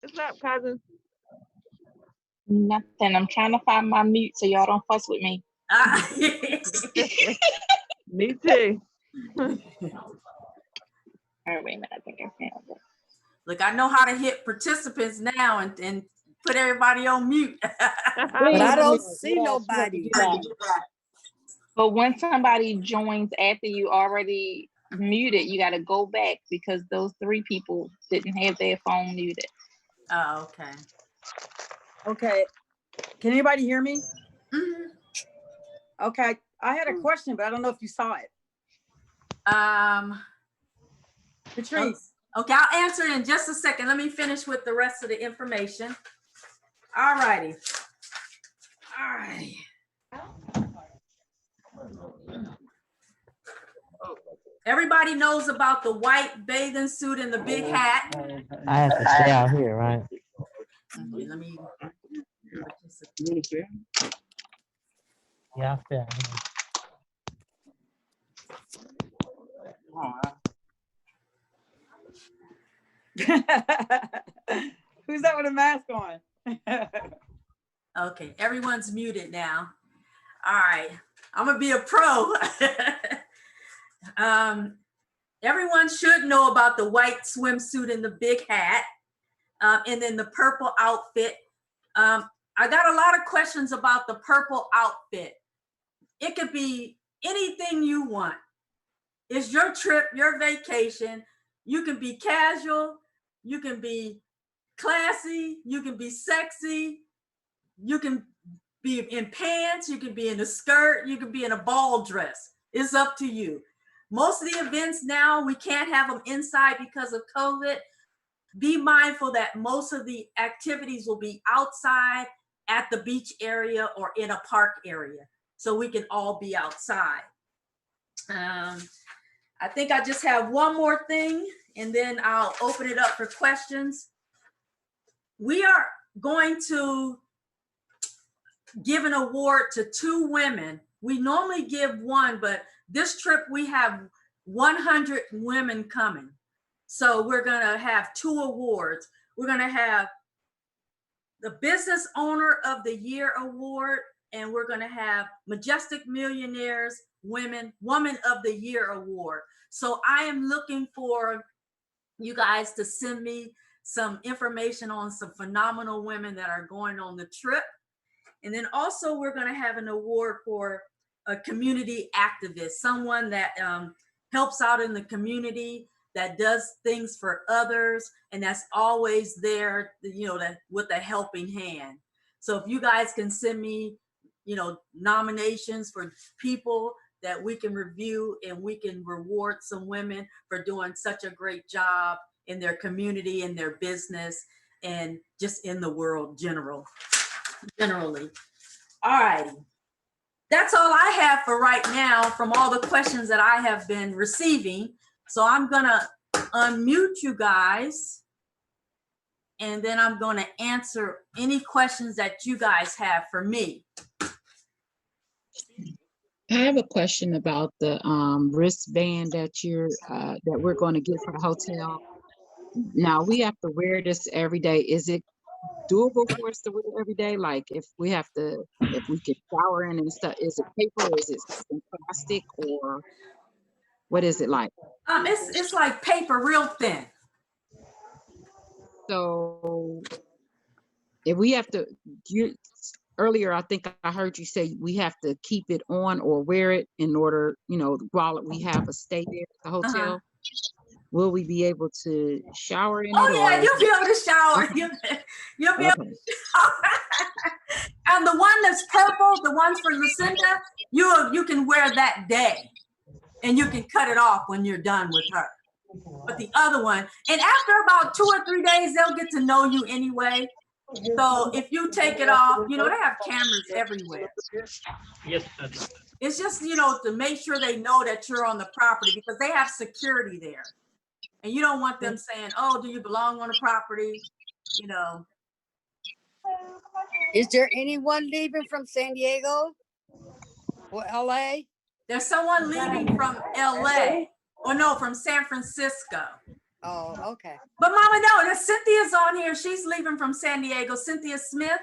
What's up, cousin? Nothing. I'm trying to find my mute so y'all don't fuss with me. Me too. All right, wait a minute. I think I found it. Look, I know how to hit participants now and put everybody on mute. But I don't see nobody. But when somebody joins after you already muted, you got to go back because those 3 people didn't have their phone muted. Oh, okay. Okay. Can anybody hear me? Mhm. Okay. I had a question, but I don't know if you saw it. Patrice. Okay, I'll answer it in just a second. Let me finish with the rest of the information. All righty. All right. Everybody knows about the white bathing suit and the big hat. I have to stay out here, right? Okay, let me. Yeah, I stay out here. Who's that with a mask on? Okay, everyone's muted now. All right, I'm gonna be a pro. Everyone should know about the white swimsuit and the big hat, and then the purple outfit. I got a lot of questions about the purple outfit. It could be anything you want. It's your trip, your vacation. You can be casual, you can be classy, you can be sexy, you can be in pants, you can be in a skirt, you can be in a ball dress. It's up to you. Most of the events now, we can't have them inside because of COVID. Be mindful that most of the activities will be outside at the beach area or in a park area, so we can all be outside. I think I just have one more thing, and then I'll open it up for questions. We are going to give an award to 2 women. We normally give 1, but this trip we have 100 women coming. So we're gonna have 2 awards. We're gonna have the Business Owner of the Year Award, and we're gonna have Majestic Millionaires Woman of the Year Award. So I am looking for you guys to send me some information on some phenomenal women that are going on the trip. And then also we're gonna have an award for a community activist, someone that helps out in the community, that does things for others, and that's always there, you know, with a helping hand. So if you guys can send me, you know, nominations for people that we can review, and we can reward some women for doing such a great job in their community, in their business, and just in the world generally. All righty. That's all I have for right now from all the questions that I have been receiving. So I'm gonna unmute you guys, and then I'm gonna answer any questions that you guys have for me. I have a question about the wristband that we're going to get for the hotel. Now we have to wear this every day. Is it doable for us to wear every day? Like if we could shower in and stuff, is it paper or is it plastic or what is it like? It's like paper, real thin. So if we have to, earlier, I think I heard you say we have to keep it on or wear it in order, you know, while we have a stay there at the hotel. Will we be able to shower in it? Oh yeah, you'll be able to shower. You'll be able to shower. And the one that's purple, the ones for Lucinda, you can wear that day, and you can cut it off when you're done with her. But the other one, and after about 2 or 3 days, they'll get to know you anyway. So if you take it off, you know, they have cameras everywhere. Yes. It's just, you know, to make sure they know that you're on the property, because they have security there. And you don't want them saying, oh, do you belong on the property? You know. Is there anyone leaving from San Diego or LA? There's someone leaving from LA. Or no, from San Francisco. Oh, okay. But Mama, no, Cynthia's on here. She's leaving from San Diego. Cynthia Smith.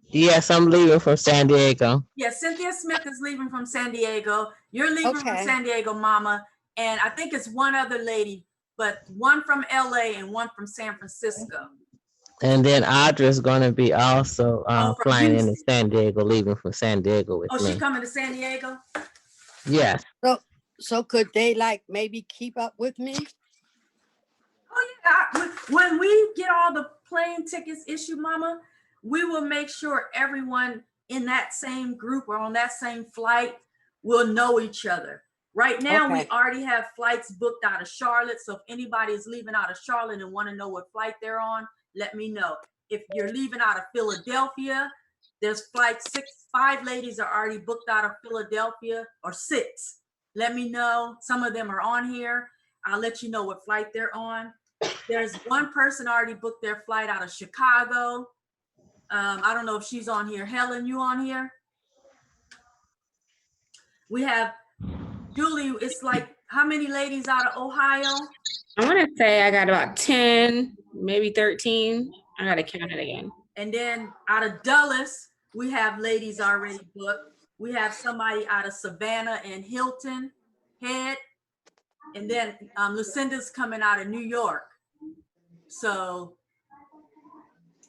Yes, I'm leaving for San Diego. Yeah, Cynthia Smith is leaving from San Diego. You're leaving from Okay. San Diego, Mama. And I think it's one other lady, but one from LA and one from San Francisco. And then Audra's gonna be also Oh, from flying into Houston. San Diego, leaving from San Diego with Oh, she's me. coming to San Diego? Yes. So could they like maybe keep up with me? Oh, yeah. When we get all the plane tickets issued, Mama, we will make sure everyone in that same group or on that same flight will know each other. Right now, we Okay. already have flights booked out of Charlotte. So if anybody is leaving out of Charlotte and want to know what flight they're on, let me know. If you're leaving out of Philadelphia, there's flight 5 ladies are already booked out of Philadelphia, or 6. Let me know. Some of them are on here. I'll let you know what flight they're on. There's one person already booked their flight out of Chicago. I don't know if she's on here. Helen, you on here? We have Julie. It's like, how many ladies out of Ohio? I want to say I got about 10, maybe 13. I got to count it again. And then out of Dulles, we have ladies already booked. We have somebody out of Savannah and Hilton Head. And then Lucinda's coming out of New York. So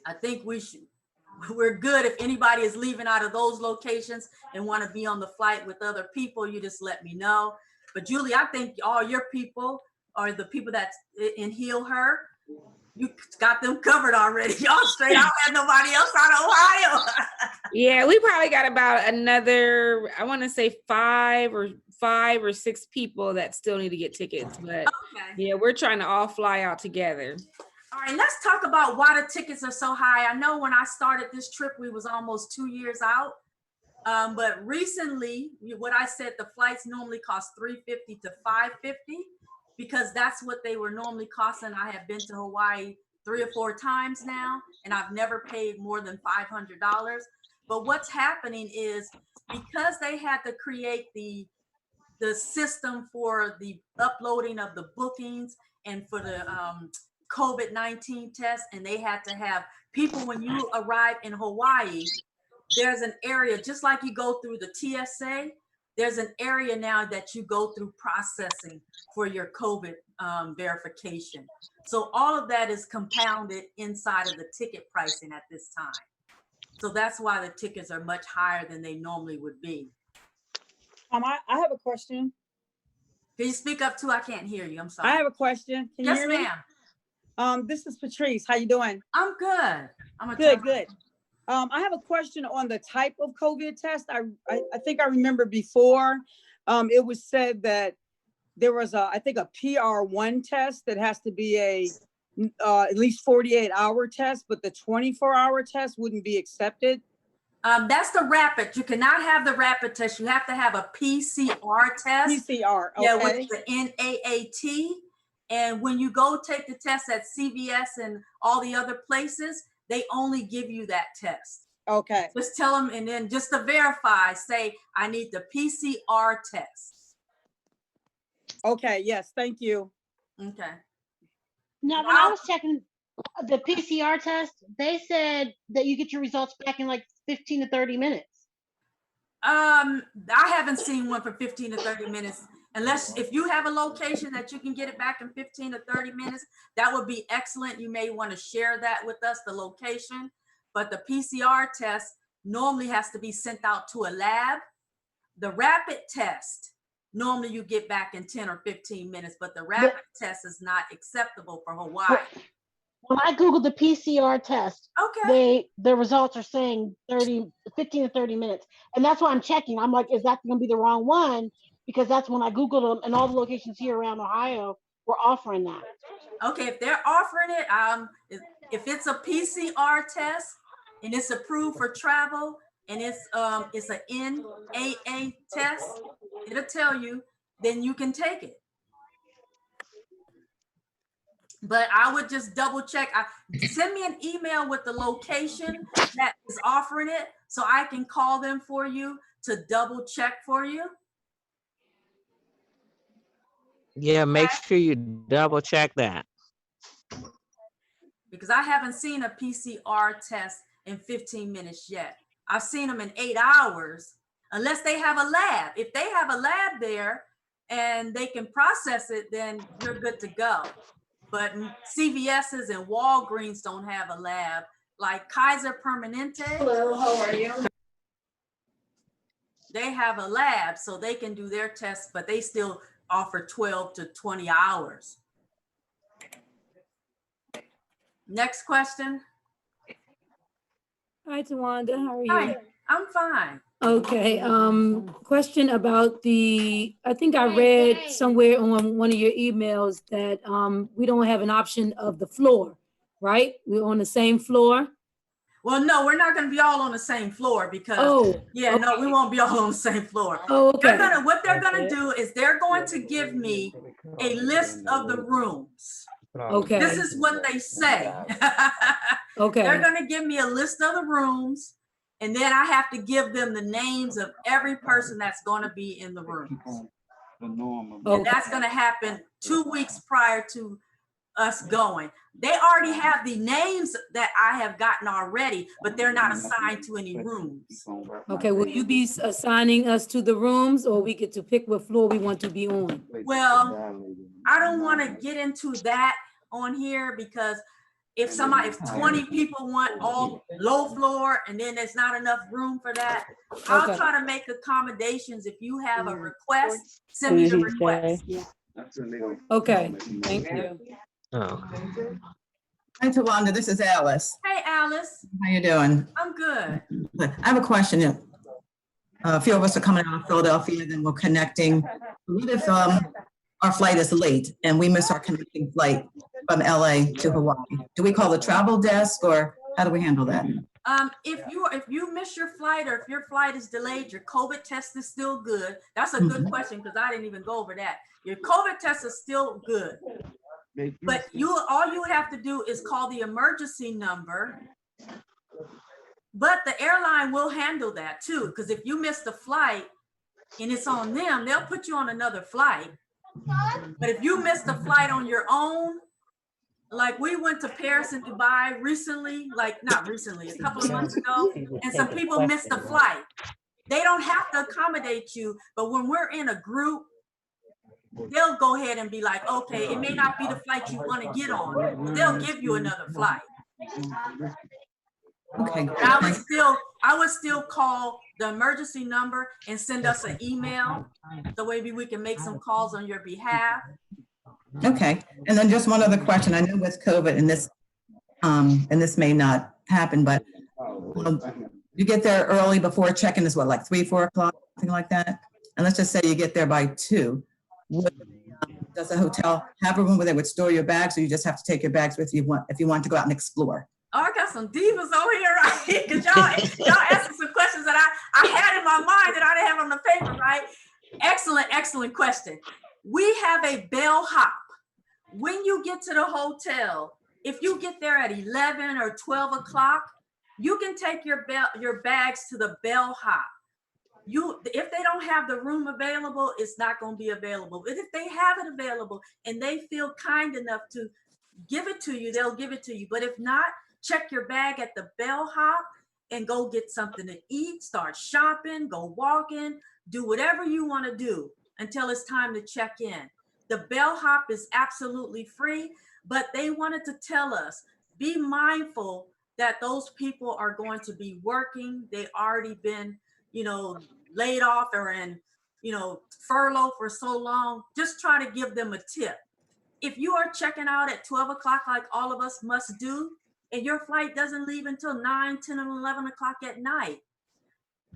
I think we're good. If anybody is leaving out of those locations and want to be on the flight with other people, you just let me know. But Julie, I think all your people are the people that's in Heal Her. You got them covered already. Y'all straight. I don't have nobody else out of Ohio. Yeah, we probably got about another, I want to say 5 or 6 people that still need to get tickets. But Okay. yeah, we're trying to all fly out together. All right, let's talk about why the tickets are so high. I know when I started this trip, we was almost 2 years out. But recently, what I said, the flights normally cost $350 to $550 because that's what they were normally costing. I have been to Hawaii 3 or 4 times now, and I've never paid more than $500. But what's happening is because they had to create the system for the uploading of the bookings and for the COVID-19 test, and they had to have people when you arrive in Hawaii, there's an area, just like you go through the TSA, there's an area now that you go through processing for your COVID verification. So all of that is compounded inside of the ticket pricing at this time. So that's why the tickets are much higher than they normally would be. I have a question. Can you speak up too? I can't hear you. I'm sorry. I have a question. Can you Yes, hear me? ma'am. This is Patrice. How you doing? I'm good. Good. I have a question on the type of COVID test. I think I remember before, it was said that there was I think a PR1 test that has to be at least 48-hour test, but the 24-hour test wouldn't be accepted. That's the rapid. You cannot have the rapid test. You have to have a PCR test. PCR, okay. Yeah, with the NAAT. And when you go take the test at CVS and all the other places, they only give you that test. Okay. Just tell them, and then just to verify, say, I need the PCR test. Okay, yes, thank you. Okay. Now, when I was checking the PCR test, they said that you get your results back in like 15 to 30 minutes. I haven't seen one for 15 to 30 minutes. Unless if you have a location that you can get it back in 15 to 30 minutes, that would be excellent. You may want to share that with us, the location. But the PCR test normally has to be sent out to a lab. The rapid test, normally you get back in 10 or 15 minutes, but the rapid test is not acceptable for Hawaii. When I Googled the PCR test, okay, the results are saying 15 to 30 minutes. And that's why I'm checking. I'm like, is that going to be the wrong one? Because that's when I Googled them, and all the locations here around Ohio were offering that. Okay, if they're offering it, if it's a PCR test and it's approved for travel and it's a NAA test, it'll tell you, then you can take it. But I would just double check. Send me an email with the location that is offering it so I can call them for you to double check for you. Yeah, make sure you double check that. Because I haven't seen a PCR test in 15 minutes yet. I've seen them in 8 hours, unless they have a lab. If they have a lab there and they can process it, then you're good to go. But CVS's and Walgreens don't have a lab. Like Kaiser Permanente. Hello, how are you? They have a lab, so they can do their tests, but they still offer 12 to 20 hours. Next question. Hi, Tawanda, how are you? Hi, I'm fine. Okay, question about I think I read somewhere on one of your emails that, we don't have an option of the floor, right? We're on the same floor? Well, no, we're not gonna be all on the same floor because, Oh, yeah, no, we won't be all on the same floor. oh, okay. What they're gonna do is they're going to give me a list of the rooms. Okay, This is what they say. They're okay, gonna give me a list of the rooms, and then I have to give them the names of every person that's gonna be in the rooms. And okay, that's gonna happen 2 weeks prior to us going. They already have the names that I have gotten already, but they're not assigned to any rooms. okay. Will you be assigning us to the rooms, or we get to pick what floor we want to be on? Well, I don't wanna get into that on here because if 20 people want all low floor and then there's not enough room for that, I'll Okay. try to make accommodations. If you have a request, send me the request. Okay, thank you. Oh. Hi, Tawanda, this is Alice. Hey, Alice, How you doing? I'm good. I have a question. A few of us are coming out of Philadelphia, then we're connecting. What if our flight is late and we miss our connecting flight from LA to Hawaii? Do we call the travel desk or how do we handle that? If you miss your flight or if your flight is delayed, your COVID test is still good. That's a good question because I didn't even go over that. Your COVID test is still good. But all you have to do is call the emergency number. But the airline will handle that too, because if you miss the flight and it's on them, they'll put you on another flight. But if you miss the flight on your own, like we went to Paris and Dubai recently, not recently, a couple of months ago, and some people missed the flight. They don't have to accommodate you, but when we're in a group, they'll go ahead and be like, okay, it may not be the flight you want to get on, but they'll give you another flight. Okay. But I would still call the emergency number and send us an email, so maybe we can make some calls on your behalf. Okay, and then just one other question. I know with COVID and this may not happen, but you get there early before check-in is what, like 3, 4 o'clock, something like that? And let's just say you get there by 2. Does the hotel have a room where they would store your bags, or you just have to take your bags with you if you want to go out and explore? Oh, I got some divas over here, right? Because y'all asking some questions that I had in my mind that I didn't have on the paper, right? Excellent question. We have a bellhop. When you get to the hotel, if you get there at 11 or 12 o'clock, you can take your bags to the bellhop. If they don't have the room available, it's not going to be available. But if they have it available and they feel kind enough to give it to you, they'll give it to you. But if not, check your bag at the bellhop and go get something to eat, start shopping, go walking, do whatever you want to do until it's time to check in. The bellhop is absolutely free, but they wanted to tell us, be mindful that those people are going to be working. They already been, laid off or in, furlough for so long. Just try to give them a tip. If you are checking out at 12 o'clock, like all of us must do, and your flight doesn't leave until 9, 10, and 11 o'clock at night,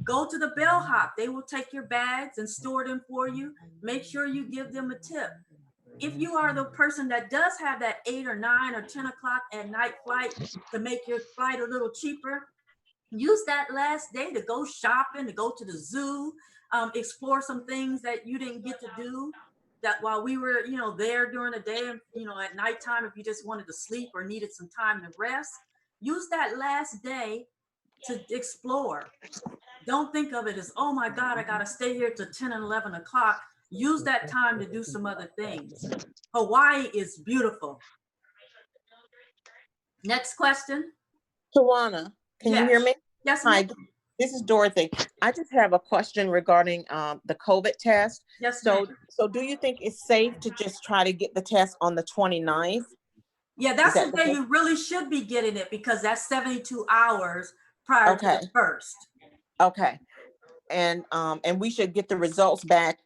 go to the bellhop. They will take your bags and store them for you. Make sure you give them a tip. If you are the person that does have that 8 or 9 or 10 o'clock at night flight to make your flight a little cheaper, use that last day to go shopping, to go to the zoo, explore some things that you didn't get to do that while we were, there during the day, at nighttime, if you just wanted to sleep or needed some time to rest, use that last day to explore. Don't think of it as, oh my God, I gotta stay here till 10 and 11 o'clock. Use that time to do some other things. Hawaii is beautiful. Next question. Tawana, can you hear me? Yes, Hi, ma'am. this is Dorothy. I just have a question regarding the COVID test. Yes, So, ma'am. so do you think it's safe to just try to get the test on the 29th? Yeah, that's that the day the- you really should be getting it because that's 72 hours prior to Okay. the first. Okay. And we should get the results back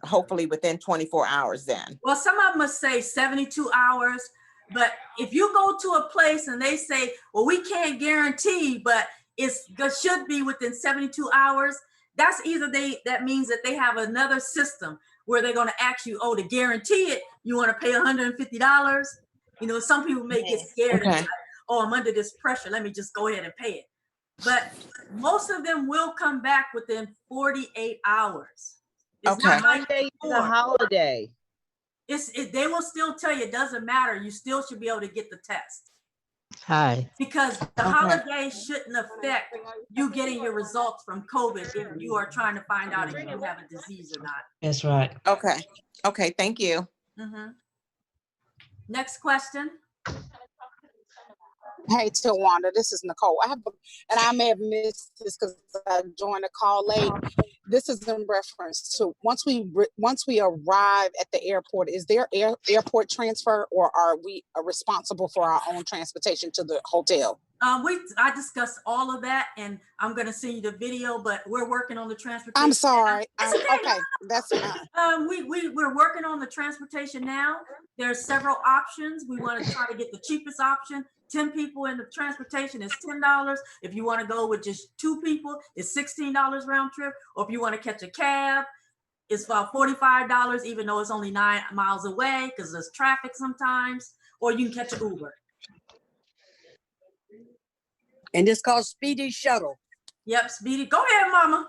hopefully within 24 hours then. Well, some of them must say 72 hours, but if you go to a place and they say, well, we can't guarantee, but it should be within 72 hours, that's either that means that they have another system where they're going to ask you, oh, to guarantee it, you want to pay $150. You know, some people may get scared and be Okay. like, oh, I'm under this pressure. Let me just go ahead and pay it. But most of them will come back within 48 hours. It's Okay. not like Monday is a before. holiday. They will still tell you it doesn't matter. You still should be able to get the test Hi. because the holiday shouldn't affect you getting your results from COVID if you are trying to find out if you have a disease or not. That's right. Okay. Okay. Thank you. Mhm. Next question. Hey, Tawanda, this is Nicole. And I may have missed this because I joined the call late. This is in reference to once we arrive at the airport, is there airport transfer or are we responsible for our own transportation to the hotel? I discussed all of that and I'm going to send you the video, but we're working on the transportation. I'm sorry. It's okay. Okay, that's fine. We're working on the transportation now. There's several options. We want to try to get the cheapest option. 10 people in the transportation is $10. If you want to go with just 2 people, it's $16 round trip. Or if you want to catch a cab, it's about $45, even though it's only 9 miles away because there's traffic sometimes. Or you can catch an Uber. And it's called Speedy Shuttle. Yep, Speedy. Go ahead, Mama.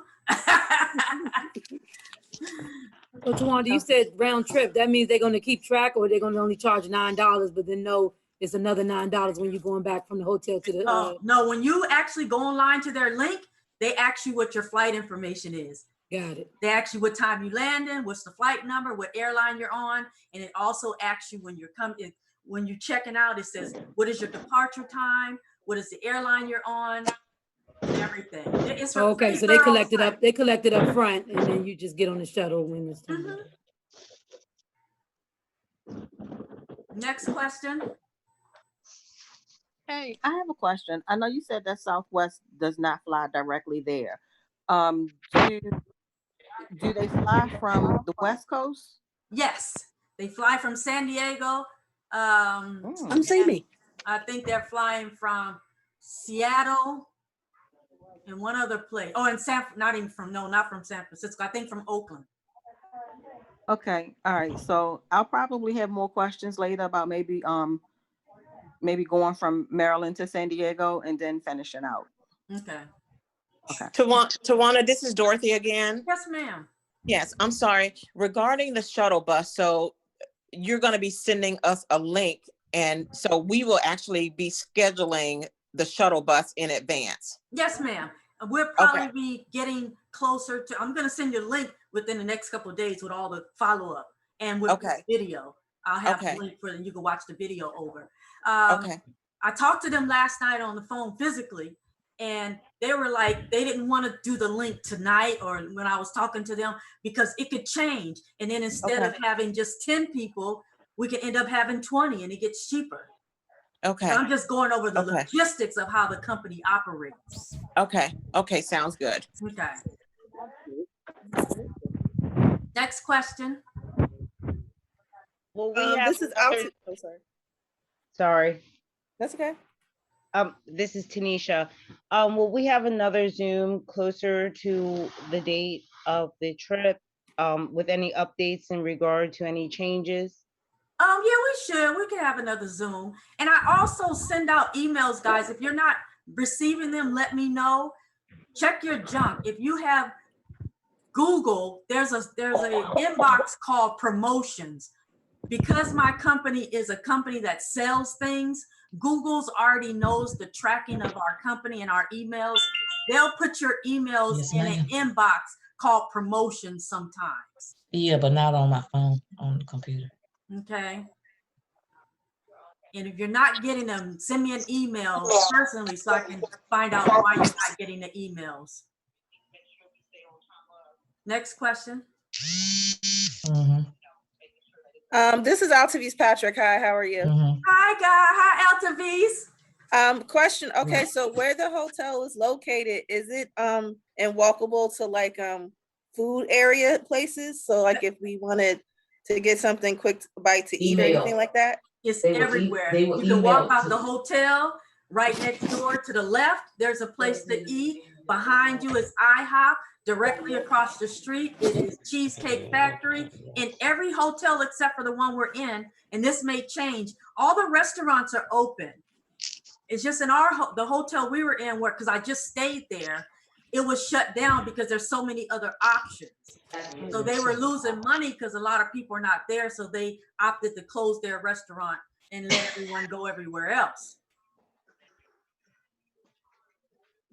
So Tawanda, you said round trip. That means they're going to keep track, or they're going to only charge $9, but then no, it's another $9 when you're going back from the hotel to the. No, when you actually go online to their link, they ask you what your flight information is. Got it. They ask you what time you landing, what's the flight number, what airline you're on, and it also asks you when you're coming, when you're checking out. It says what is your departure time, what is the airline you're on, and everything. It's a Okay, pretty so they thorough collected site. up. They collected up front, and then you just get on the shuttle when it's time. Next question. Hey, I have a question. I know you said that Southwest does not fly directly there. Do they fly from the West Coast? Yes, they fly from San Diego. Come see me. I think they're flying from Seattle and one other place. Oh, and not from San Francisco. I think from Oakland. Okay, all right. So I'll probably have more questions later about maybe going from Maryland to San Diego and then finishing out. Okay. Okay. Tawana, this is Dorothy again. Yes, ma'am. Yes, I'm sorry. Regarding the shuttle bus, so you're going to be sending us a link, and so we will actually be scheduling the shuttle bus in advance. Yes, ma'am. We'll probably be getting closer to. I'm going to send you a link within the next couple of days with all the follow up and with the video. I'll have the link for you can watch the video over. I talked to them last night on the phone physically, and they were like, they didn't want to do the link tonight or when I was talking to them because it could change. And then instead of having just 10 people, we could end up having 20 and it gets cheaper. Okay. So I'm just going over the logistics of how the company operates. Okay. Okay. Sounds good. Okay. Next question. Well, we have this is another- I'm sorry. Sorry. That's okay. This is Tanisha. Will we have another Zoom closer to the date of the trip with any updates in regard to any changes? Yeah, we should. We could have another Zoom. And I also send out emails, guys. If you're not receiving them, let me know. Check your junk. If you have Google, there's a inbox called promotions. Because my company is a company that sells things, Google's already knows the tracking of our company and our emails. They'll put your emails in an inbox called promotions sometimes. Yeah, but not on my phone, on the computer. Okay. And if you're not getting them, send me an email personally so I can find out why you're not getting the emails. Next question. This is Altavis Patrick. Hi, how are you? Hi, guy. Hi, Altavis. Question. Okay, so where the hotel is located, is it and walkable to like food area places? So like if we wanted to get something quick bite to eat or anything like that? It's everywhere. You can walk out the hotel, right next door to the left, there's a place to eat. Behind you is IHOP. Directly across the street is Cheesecake Factory. In every hotel except for the one we're in, and this may change, all the restaurants are open. It's just in the hotel we were in, where, because I just stayed there, it was shut down because there's so many other options. So they were losing money because a lot of people are not there. So they opted to close their restaurant and let everyone go everywhere else.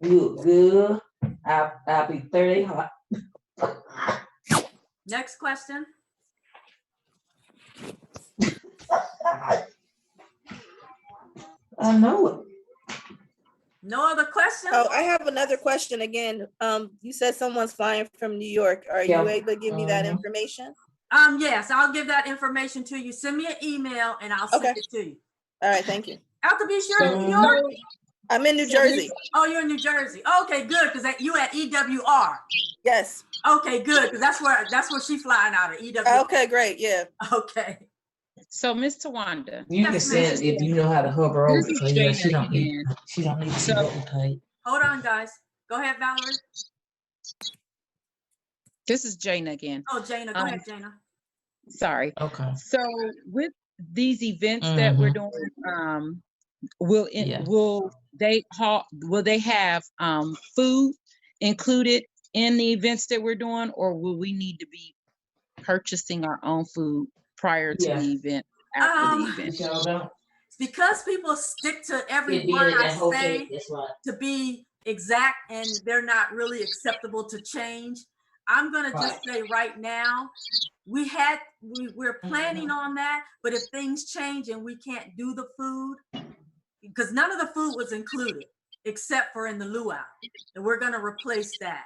Good. I'll be 30 hot. Next question. I know it. No other questions? Oh, I have another question again. You said someone's flying from New York. Are you able to give me that information? Yes, I'll give that information to you. Send me an email and I'll send it to you. All right, thank you. Altavis, you're in New York? I'm in New Jersey. Oh, you're in New Jersey. Okay, good, because you at EWR. Yes. Okay, good, because that's where she's flying out of, EWR. Okay, great, yeah. Okay. So, Ms. Tawanda. You can send if you know how to hover over. So yeah, she don't need to be tight. Hold on, guys. Go ahead, Valerie. This is Jana again. Oh, Jana, go ahead, Jana. Sorry. Okay. So with these events that we're doing, will they have food included in the events that we're doing, or will we need to be purchasing our own food prior to the event, after the event? Because people stick to every word I say to be exact, and they're not really acceptable to change, I'm gonna just say right now, we're planning on that, but if things change and we can't do the food, because none of the food was included except for in the luau, and we're gonna replace that.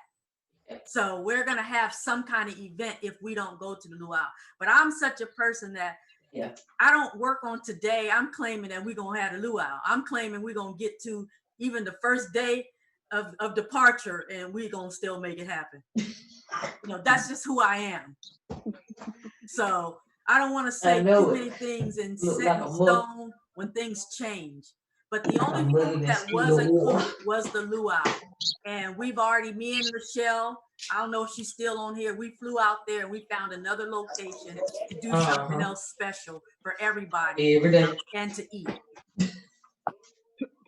So we're gonna have some kind of event if we don't go to the luau. But I'm such a person that I don't work on today. I'm claiming that we're gonna have a luau. I'm claiming we're gonna get to even the first day of departure, and we're gonna still make it happen. You know, that's just who I am. So I don't want to say too many things and set in stone when things change. But the only food that was included was the luau. And we've already, me and Michelle, I don't know if she's still on here, we flew out there and we found another location to do something else special for everybody and to eat.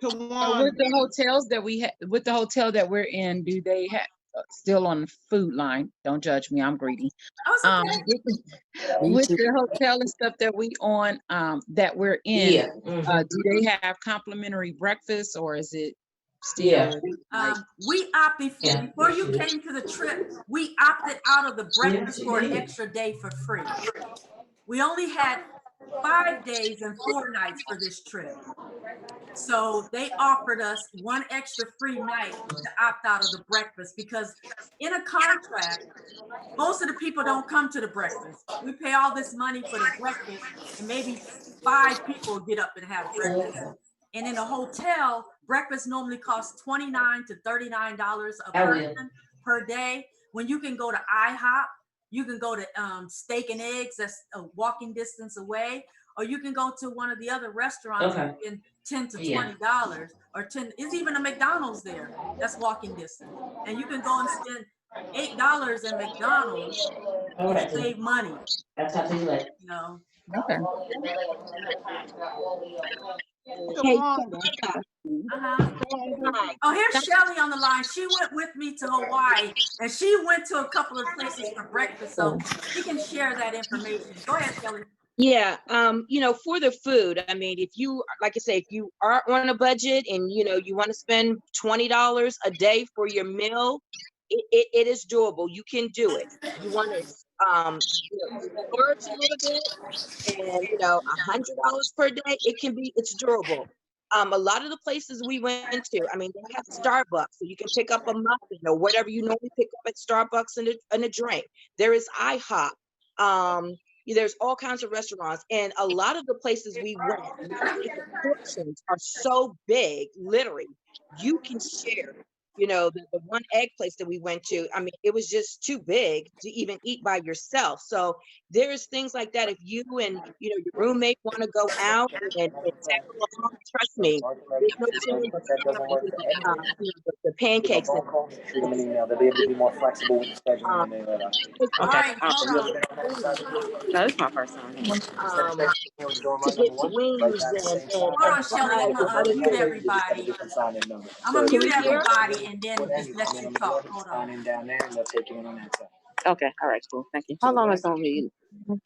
So with the hotels that with the hotel that we're in, do they have still on the food line? Don't judge me, I'm greedy. With the hotel and stuff that we on, that we're in, do they have complimentary breakfast, or is it still? We opted before you came to the trip, we opted out of the breakfast for an extra day for free. We only had 5 days and 4 nights for this trip. So they offered us one extra free night to opt out of the breakfast, because in a contract, most of the people don't come to the breakfast. We pay all this money for the breakfast, and maybe 5 people get up and have breakfast. And in a hotel, breakfast normally costs $29 to $39 a person per day. When you can go to IHOP, you can go to Steak and Eggs, that's a walking distance away, or you can go to one of the other restaurants in $10 to $20, or 10. It's even a McDonald's there. That's walking distance, and you can go and spend $8 at McDonald's and save money. That's how you like. You know. Okay. Oh, here's Shelly on the line. She went with me to Hawaii, and she went to a couple of places for breakfast, so she can share that information. Go ahead, Shelly. Yeah, you know, for the food, I mean, if you, like I say, if you are on a budget and, you know, you want to spend $20 a day for your meal, it is doable. You can do it. You want to splurge a little bit and, $100 per day, it's durable. A lot of the places we went to, I mean, they have Starbucks, so you can pick up a muffin or whatever you normally pick up at Starbucks and a drink. There is IHOP. There's all kinds of restaurants, and a lot of the places we went, the portions are so big, literally, you can share. The one egg place that we went to, I mean, it was just too big to even eat by yourself. So there's things like that. If you and your roommate want to go out and tag along, trust me, there's no shame but the pancakes. And they'll be able to be more flexible with the scheduling. All right, hold on. No, this is my first time. To get wings and Hold on, Shelley, I'm fries. gonna unmute everybody. I'm gonna Can mute we hear? everybody and then just let you talk. Hold on. Down there, and they'll take you in on that side. Okay, all right, cool, thank you. How long is it gonna be?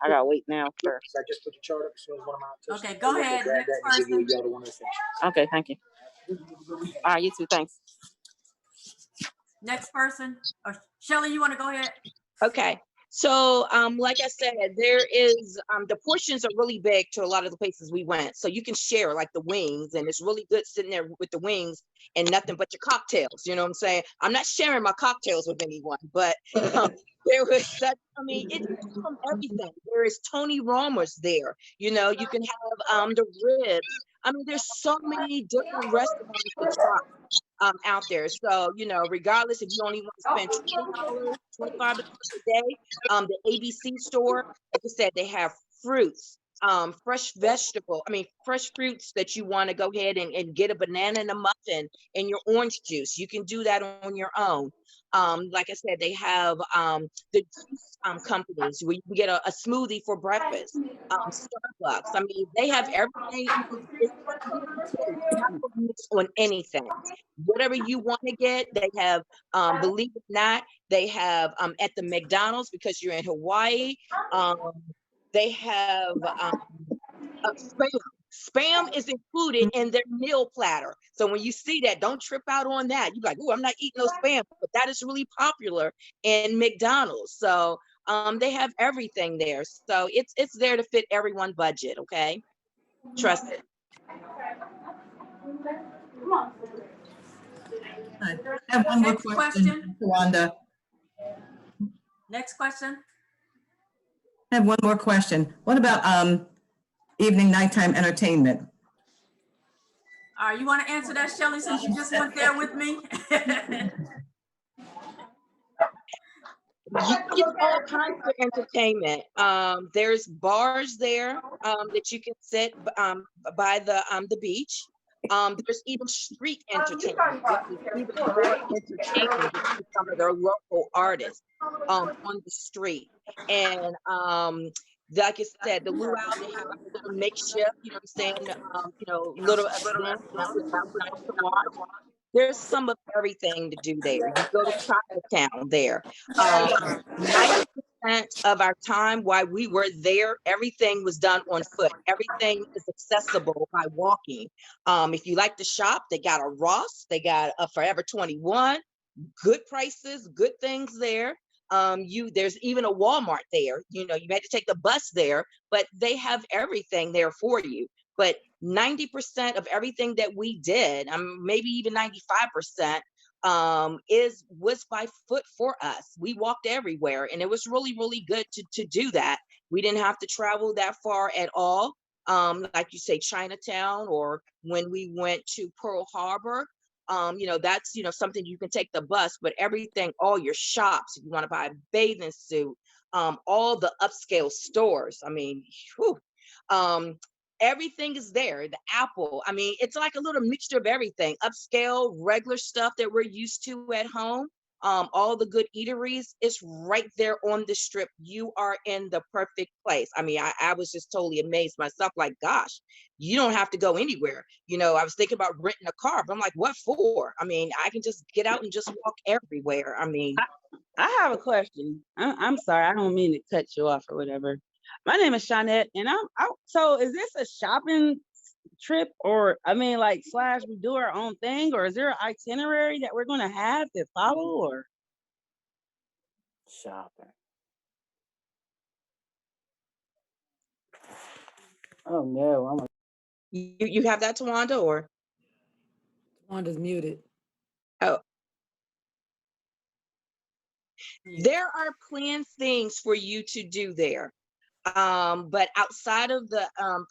I gotta wait now for. So I just put the chart up as soon as one of my. Okay, go ahead. Next person. Okay, thank you. All right, you too, thanks. Next person. Shelley, you want to go ahead? Okay. So, like I said, there is, the portions are really big to a lot of the places we went. So you can share like the wings, and it's really good sitting there with the wings and nothing but your cocktails. You know what I'm saying? I'm not sharing my cocktails with anyone, but there was such, I mean, it's from everything. There is Tony Romer's there. You can have the ribs. I mean, there's so many different restaurants to try. Out there. So, regardless if you only want to spend $20, $25 a day, the ABC store, like I said, they have fruits, fresh fruits that you want to go ahead and get a banana and a muffin and your orange juice. You can do that on your own. Like I said, they have the juice companies where you can get a smoothie for breakfast. Starbucks. I mean, they have everything. It's not on anything. Whatever you want to get, they have. Believe it or not, they have at the McDonald's, because you're in Hawaii. They have spam. Spam is included in their meal platter. So when you see that, don't trip out on that. You're like, oh, I'm not eating no spam, but that is really popular in McDonald's. So they have everything there. So it's there to fit everyone's budget. Okay, trust it. Come on. I have one more question, Tawanda. Next question. I have one more question. What about evening, nighttime entertainment? All right, you want to answer that, Shelley, since you just went there with me? You get all kinds of entertainment. There's bars there that you can sit by the beach. There's even street entertainment, which is even more entertaining than some of their local artists on the street. And like I said, the luau, they have a little makeshift, you know what I'm saying? Little events that was nice to watch. There's some of everything to do there. You go to Chinatown there. 90% of our time while we were there, everything was done on foot. Everything is accessible by walking. If you like to shop, they got a Ross, they got a Forever 21, good prices, good things there. There's even a Walmart there. You had to take the bus there, but they have everything there for you. But 90% of everything that we did, maybe even 95%, was by foot for us. We walked everywhere, and it was really, really good to do that. We didn't have to travel that far at all. Like you say, Chinatown, or when we went to Pearl Harbor, that's something you can take the bus, but everything, all your shops, if you want to buy a bathing suit, all the upscale stores, I mean, whew, everything is there. The Apple, I mean, it's like a little mixture of everything. Upscale, regular stuff that we're used to at home. All the good eateries, it's right there on the strip. You are in the perfect place. I mean, I was just totally amazed myself, like, gosh, you don't have to go anywhere. I was thinking about renting a car, but I'm like, what for? I mean, I can just get out and just walk everywhere. I mean, I have a question. I'm sorry, I don't mean to cut you off or whatever. My name is Shawnette, and so is this a shopping trip, or / we do our own thing, or is there an itinerary that we're going to have to follow, or shopping? Oh, no. You have that, Tawanda, or? Tawanda's muted. Oh. There are planned things for you to do there. But outside of the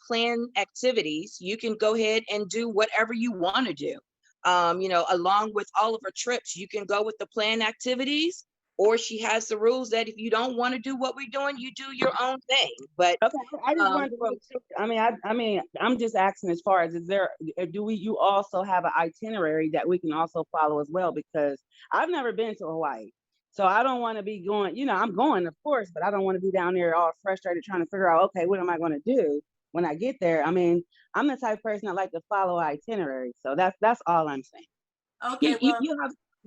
planned activities, you can go ahead and do whatever you want to do. Along with all of her trips, you can go with the planned activities, or she has the rules that if you don't want to do what we're doing, you do your own thing. But okay, I just wanted to, I'm just asking as far as, you also have an itinerary that we can also follow as well? Because I've never been to Hawaii. So I don't want to be going, I'm going, of course, but I don't want to be down there all frustrated trying to figure out, okay, what am I going to do when I get there? I'm the type of person that like to follow itinerary. So that's all I'm saying. Okay,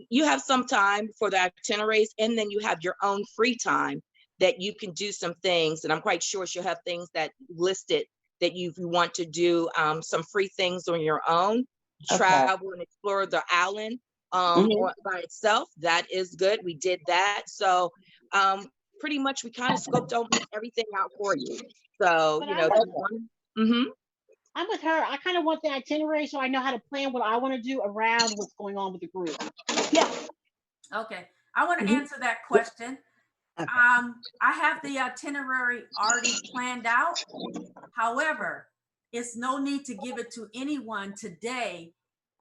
you have some time for the itineraries, and then you have your own free time that you can do some things. And I'm quite sure she'll have things that listed that you want to do some free things on your own, travel and explore the island. By itself, that is good. We did that. So pretty much we kind of scoped everything out for you. So, I'm with her. I kind of want the itinerary so I know how to plan what I want to do around what's going on with the group. Yeah. Okay. I want to answer that question. I have the itinerary already planned out. However, it's no need to give it to anyone today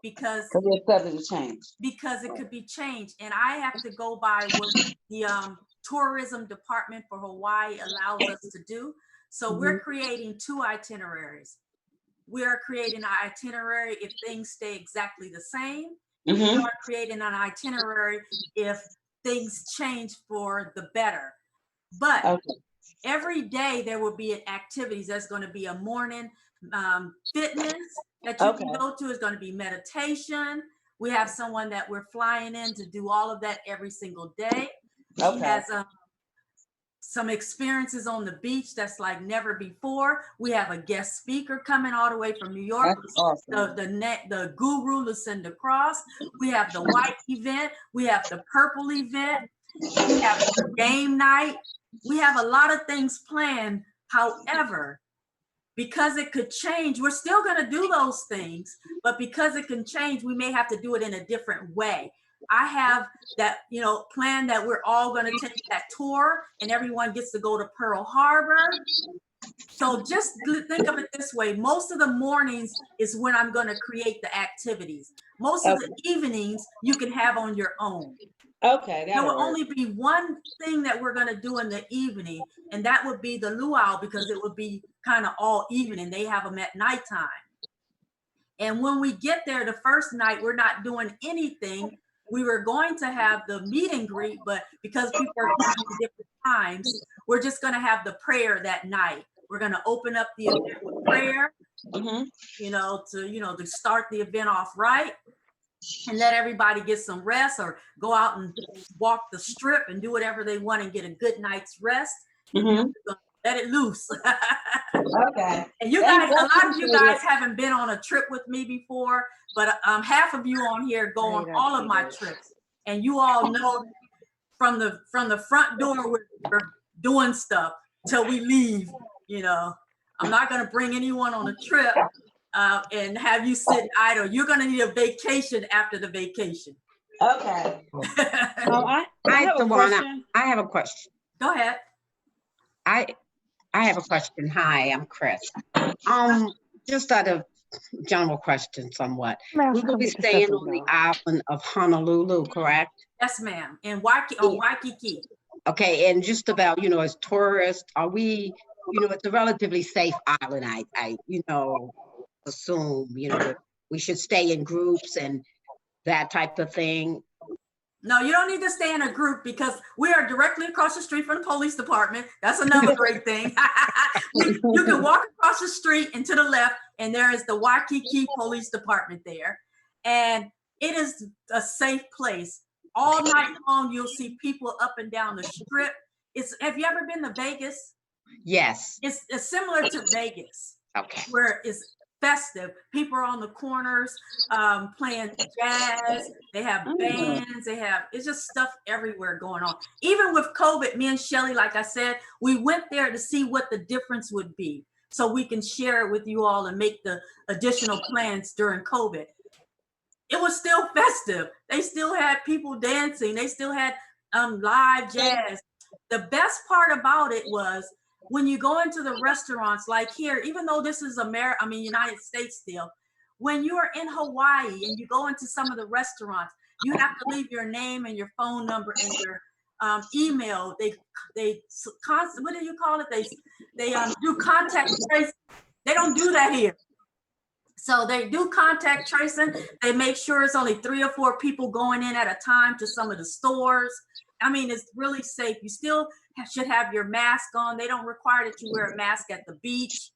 because it's subject to change. Because it could be changed, and I have to go by what the tourism department for Hawaii allows us to do. So we're creating 2 itineraries. We are creating an itinerary if things stay exactly the same. We are creating an itinerary if things change for the better. But every day there will be activities. There's going to be a morning fitness that you can go to. Is going to be meditation. We have someone that we're flying in to do all of that every single day. She has some experiences on the beach that's like never before. We have a guest speaker coming all the way from New York. That's awesome. The guru Lucinda Cross. We have the white event. We have the purple event. We have the game night. We have a lot of things planned. However, because it could change, we're still going to do those things, but because it can change, we may have to do it in a different way. I have that, plan that we're all going to take that tour and everyone gets to go to Pearl Harbor. So just think of it this way. Most of the mornings is when I'm going to create the activities. Most of the evenings you can have on your own. Okay. There will only be one thing that we're going to do in the evening, and that would be the luau, because it would be kind of all evening. They have them at nighttime. And when we get there the first night, we're not doing anything. We were going to have the meet and greet, but because people are coming at different times, we're just going to have the prayer that night. We're going to open up the event with prayer, to start the event off right. And let everybody get some rest or go out and walk the strip and do whatever they want and get a good night's rest. Let it loose. Okay. And you guys, a lot of you guys haven't been on a trip with me before, but half of you on here go on all of my trips. And you all know from the front door, we're doing stuff till we leave. I'm not going to bring anyone on a trip and have you sit idle. You're going to need a vacation after the vacation. Okay. I have a question. Go ahead. I have a question. Hi, I'm Chris. Just out of general question somewhat. We will be staying on the island of Honolulu, correct? Yes, ma'am. In Waikiki. Okay, and just about, as tourists, are we, it's a relatively safe island, I assume, we should stay in groups and that type of thing. No, you don't need to stay in a group because we are directly across the street from the police department. That's another great thing. You can walk across the street and to the left, and there is the Waikiki Police Department there. And it is a safe place. All night long, you'll see people up and down the strip. Have you ever been to Vegas? Yes. It's similar to Vegas. Okay. Where it's festive. People are on the corners playing jazz. They have bands. It's just stuff everywhere going on. Even with COVID, me and Shelly, like I said, we went there to see what the difference would be. so we can share it with you all and make the additional plans during COVID. It was still festive. They still had people dancing. They still had live jazz. The best part about it was when you go into the restaurants, like here, even though this is United States still, when you are in Hawaii and you go into some of the restaurants, you have to leave your name and your phone number and your email. What do you call it? They do contact tracing. They don't do that here. So they do contact tracing. They make sure it's only 3 or 4 people going in at a time to some of the stores. I mean, it's really safe. You still should have your mask on. They don't require that you wear a mask at the beach.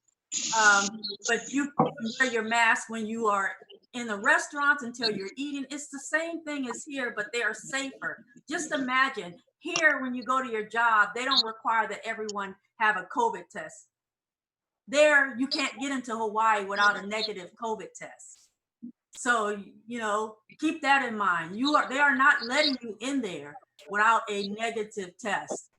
But you wear your mask when you are in the restaurants until you're eating. It's the same thing as here, but they are safer. Just imagine here, when you go to your job, they don't require that everyone have a COVID test. There, you can't get into Hawaii without a negative COVID test. So, keep that in mind. They are not letting you in there without a negative test.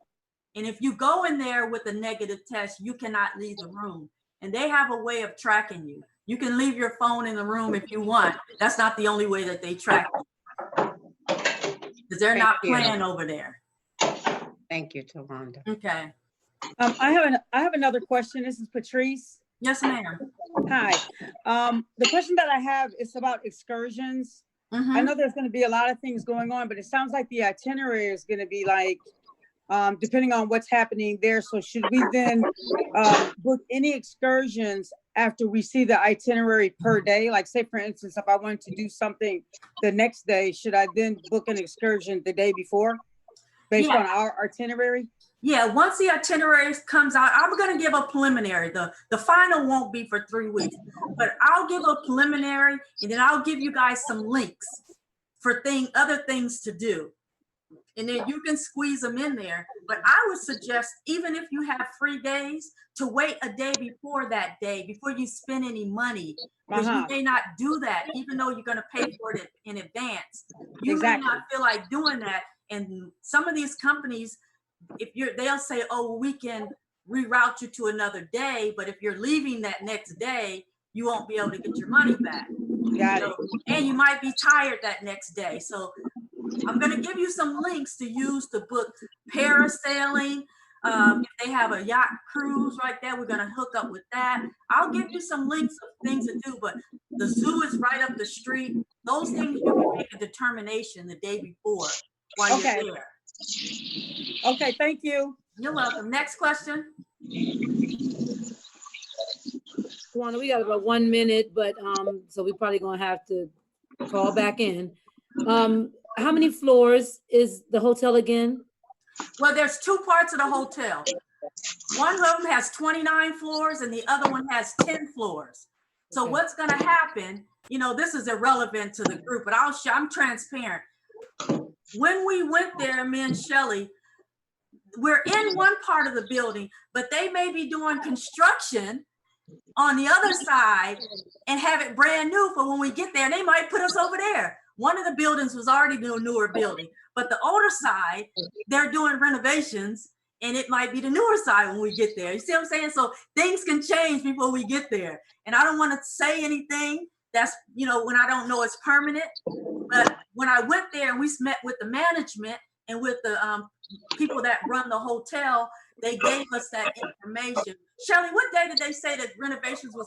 And if you go in there with a negative test, you cannot leave the room. And they have a way of tracking you. You can leave your phone in the room if you want. That's not the only way that they track you. Because they're not playing over there. Thank you, Tawanda. Okay. I have another question. This is Patrice. Yes, ma'am. Hi. The question that I have is about excursions. I know there's going to be a lot of things going on, but it sounds like the itinerary is going to be like, depending on what's happening there. So should we then book any excursions after we see the itinerary per day? Like, say, for instance, if I wanted to do something the next day, should I then book an excursion the day before based on our itinerary? Yeah, once the itinerary comes out, I'm going to give a preliminary. The final won't be for 3 weeks, but I'll give a preliminary, and then I'll give you guys some links for other things to do. And then you can squeeze them in there. But I would suggest, even if you have free days, to wait a day before that day, before you spend any money. Because you may not do that, even though you're going to pay for it in advance. You may not feel like doing that. And some of these companies, they'll say, oh, we can reroute you to another day. But if you're leaving that next day, you won't be able to get your money back. Got it. And you might be tired that next day. So I'm going to give you some links to use to book parasailing. If they have a yacht cruise right there, we're going to hook up with that. I'll give you some links of things to do, but the zoo is right up the street. Those things you can make a determination the day before while you're there. Okay, thank you. You're welcome. Next question. Tawana, we got about 1 minute, but so we're probably gonna have to call back in. How many floors is the hotel again? Well, there's 2 parts of the hotel. One of them has 29 floors and the other one has 10 floors. So what's gonna happen, this is irrelevant to the group, but I'm transparent. When we went there, me and Shelly, we're in one part of the building, but they may be doing construction on the other side and have it brand new for when we get there. They might put us over there. One of the buildings was already a newer building, but the older side, they're doing renovations and it might be the newer side when we get there. You see what I'm saying? So things can change before we get there. And I don't want to say anything that's, when I don't know it's permanent. But when I went there and we met with the management and with the people that run the hotel, they gave us that information. Shelly, what day did they say that renovations was